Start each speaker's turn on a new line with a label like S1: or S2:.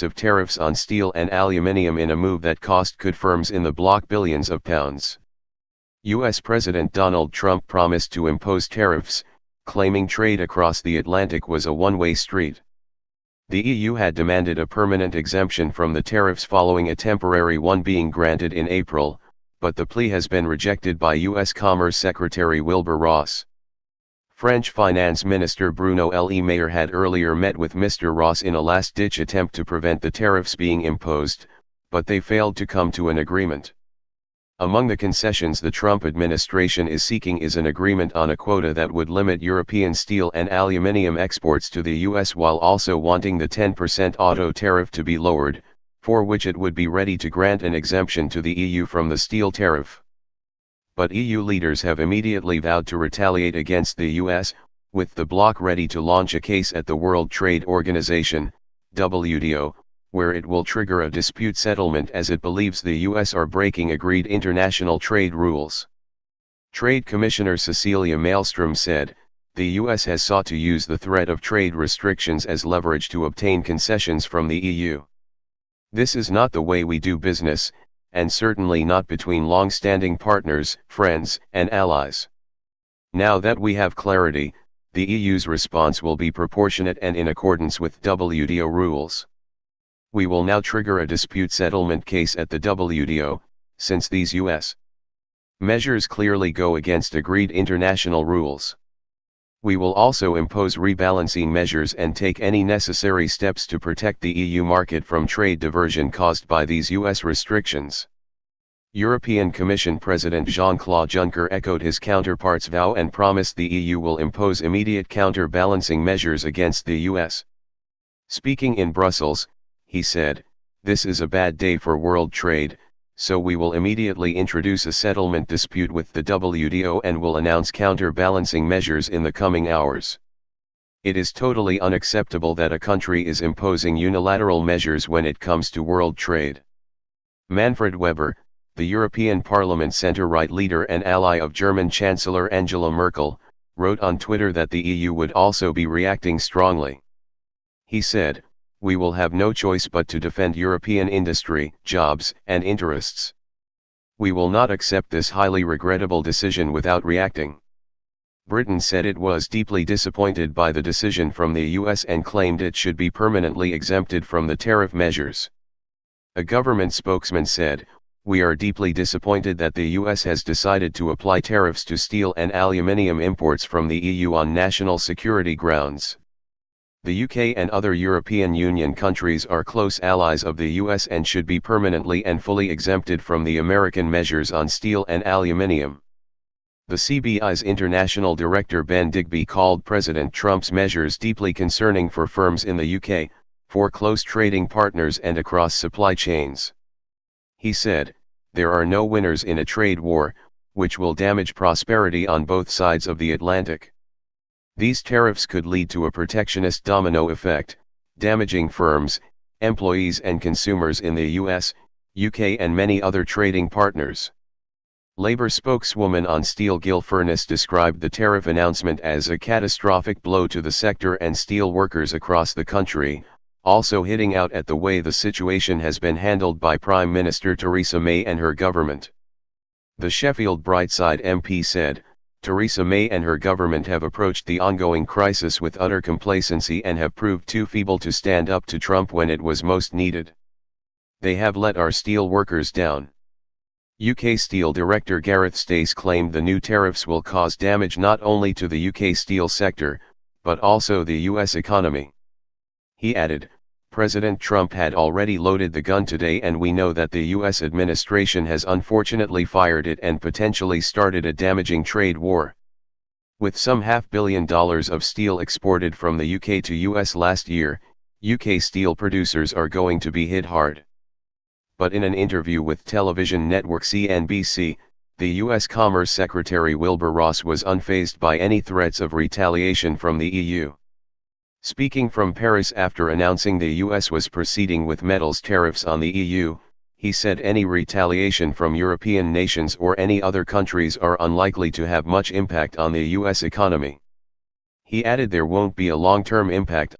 S1: massive tariffs on steel and aluminium in a move that cost firms in the bloc billions of pounds. U.S. President Donald Trump promised to impose tariffs, claiming trade across the Atlantic was a one-way street. The EU had demanded a permanent exemption from the tariffs following a temporary one being granted in April, but the plea has been rejected by U.S. Commerce Secretary Wilbur Ross. French Finance Minister Bruno Le Maire had earlier met with Mr. Ross in a last-ditch attempt to prevent the tariffs being imposed, but they failed to come to an agreement. Among the concessions the Trump administration is seeking is an agreement on a quota that would limit European steel and aluminium exports to the U.S. while also wanting the 10% auto tariff to be lowered, for which it would be ready to grant an exemption to the EU from the steel tariff. But EU leaders have immediately vowed to retaliate against the US, with the bloc ready to launch a case at the World Trade Organization, WTO, where it will trigger a dispute settlement as it believes the US are breaking agreed international trade rules. Trade Commissioner Cecilia Malmström said, "The US has sought to use the threat of trade restrictions as leverage to obtain concessions from the EU. This is not the way we do business, and certainly not between long-standing partners, friends, and allies. Now that we have clarity, the EU's response will be proportionate and in accordance with WTO rules. We will now trigger a dispute settlement case at the WTO, since these U.S. measures clearly go against agreed international rules. We will also impose rebalancing measures and take any necessary steps to protect the EU market from trade diversion caused by these US restrictions." European Commission President Jean-Claude Juncker echoed his counterpart's vow and promised the EU will impose immediate counterbalancing measures against the US. Speaking in Brussels, he said, "This is a bad day for world trade, so we will immediately introduce a settlement dispute with the WTO and will announce counterbalancing measures in the coming hours. It is totally unacceptable that a country is imposing unilateral measures when it comes to world trade." Manfred Weber, the European Parliament centre-right leader and ally of German Chancellor Angela Merkel, wrote on Twitter that the EU would also be reacting strongly. He said, "We will have no choice but to defend European industry, jobs, and interests. We will not accept this highly regrettable decision without reacting." Britain said it was deeply disappointed by the decision from the US and claimed it should be permanently exempted from the tariff measures. A government spokesman said, "We are deeply disappointed that the US has decided to apply tariffs to steel and aluminium imports from the EU on national security grounds. The UK and other European Union countries are close allies of the US and should be permanently and fully exempted from the American measures on steel and aluminium." The CBI's international director Ben Digby called President Trump's measures deeply concerning for firms in the UK, for close trading partners and across supply chains. He said, "There are no winners in a trade war, which will damage prosperity on both sides of the Atlantic. These tariffs could lead to a protectionist domino effect, damaging firms, employees and consumers in the US, UK and many other trading partners." Labour spokeswoman on steel Gil Furnace described the tariff announcement as a catastrophic blow to the sector and steel workers across the country, also hitting out at the way the situation has been handled by Prime Minister Theresa May and her government. The Sheffield Brightside MP said, "Theresa May and her government have approached the ongoing crisis with utter complacency and have proved too feeble to stand up to Trump when it was most needed. They have let our steel workers down." UK Steel Director Gareth Stace claimed the new tariffs will cause damage not only to the UK steel sector, but also the US economy. He added, "President Trump had already loaded the gun today and we know that the US administration has unfortunately fired it and potentially started a damaging trade war. With some $500 million of steel exported from the UK to US last year, UK steel producers are going to be hit hard." But in an interview with television network CNBC, the US Commerce Secretary Wilbur Ross was unfazed by any threats of retaliation from the EU. Speaking from Paris after announcing the US was proceeding with metals tariffs on the EU, he said any retaliation from European nations or any other countries are unlikely to have much impact on the US economy. He added there won't be a long-term impact